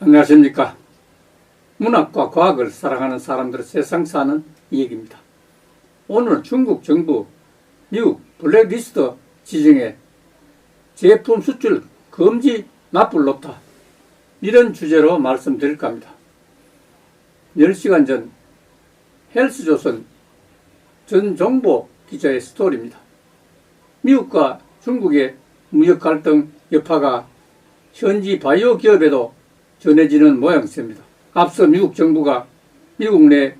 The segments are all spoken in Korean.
안녕하십니까. 문학과 과학을 사랑하는 사람들의 세상 사는 이야기입니다. 오늘은 중국 정부 미국 블랙리스트 지정에 제품 수출 금지 납부를 놓다, 이런 주제로 말씀드릴까 합니다. 10시간 전 헬스조선 전정보 기자의 스토리입니다. 미국과 중국의 무역 갈등 여파가 현지 바이오 기업에도 전해지는 모양새입니다. 앞서 미국 정부가 미국 내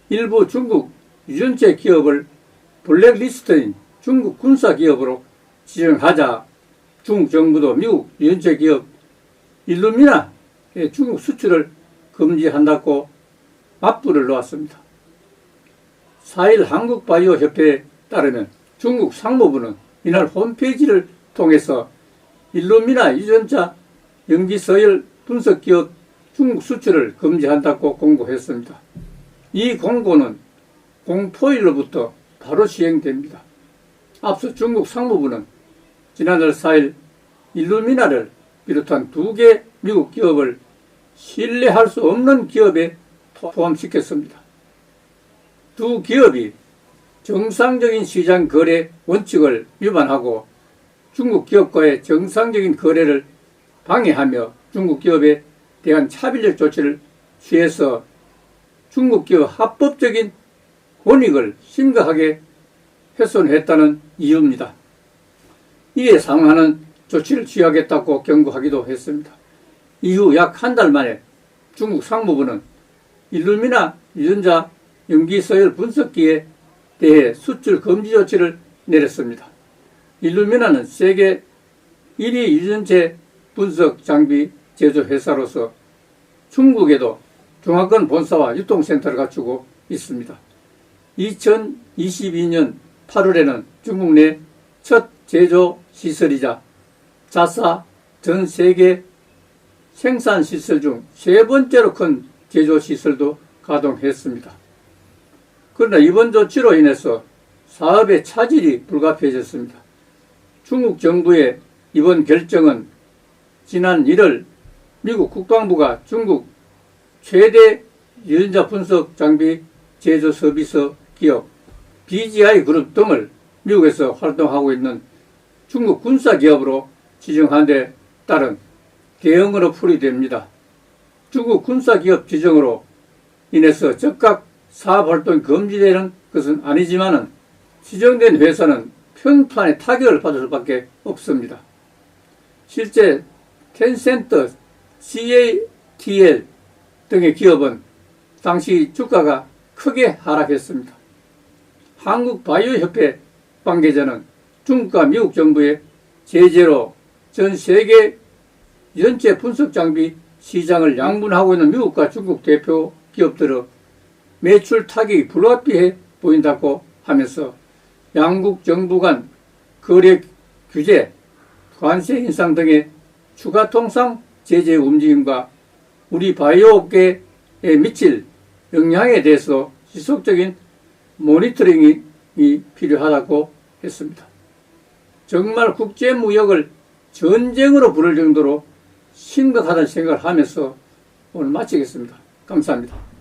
일부 중국 유전체 기업을 블랙리스트인 중국 군사 기업으로 지정하자 중국 정부도 미국 유전체 기업 일루미나의 중국 수출을 금지한다고 납부를 놓았습니다. 4일 한국바이오협회에 따르면 중국 상무부는 이날 홈페이지를 통해서 일루미나 유전자 염기서열 분석기업 중국 수출을 금지한다고 공고했습니다. 이 공고는 공포일로부터 바로 시행됩니다. 앞서 중국 상무부는 지난달 4일 일루미나를 비롯한 2개 미국 기업을 신뢰할 수 없는 기업에 포함시켰습니다. 두 기업이 정상적인 시장 거래 원칙을 위반하고 중국 기업과의 정상적인 거래를 방해하며 중국 기업에 대한 차별적 조치를 취해서 중국 기업 합법적인 권익을 심각하게 훼손했다는 이유입니다. 이에 상응하는 조치를 취하겠다고 경고하기도 했습니다. 이후 약 한 달 만에 중국 상무부는 일루미나 유전자 염기서열 분석기에 대해 수출 금지 조치를 내렸습니다. 일루미나는 세계 1위 유전체 분석 장비 제조 회사로서 중국에도 중화권 본사와 유통센터를 갖추고 있습니다. 2022년 8월에는 중국 내 첫 제조 시설이자 자사 전 세계 생산 시설 중 세 번째로 큰 제조 시설도 가동했습니다. 그러나 이번 조치로 인해서 사업의 차질이 불가피해졌습니다. 중국 정부의 이번 결정은 지난 1월 미국 국방부가 중국 최대 유전자 분석 장비 제조 서비스 기업 BGI 그룹 등을 미국에서 활동하고 있는 중국 군사 기업으로 지정한 데 따른 대응으로 풀이됩니다. 중국 군사 기업 지정으로 인해서 즉각 사업 활동이 금지되는 것은 아니지만 지정된 회사는 평판에 타격을 받을 수밖에 없습니다. 실제 텐센트, CATL 등의 기업은 당시 주가가 크게 하락했습니다. 한국바이오협회 관계자는 중국과 미국 정부의 제재로 전 세계 유전체 분석 장비 시장을 양분하고 있는 미국과 중국 대표 기업들의 매출 타격이 불가피해 보인다고 하면서 양국 정부 간 거래 규제, 관세 인상 등의 추가 통상 제재 움직임과 우리 바이오 업계에 미칠 영향에 대해서 지속적인 모니터링이 필요하다고 했습니다. 정말 국제무역을 전쟁으로 부를 정도로 심각하다는 생각을 하면서 오늘 마치겠습니다. 감사합니다.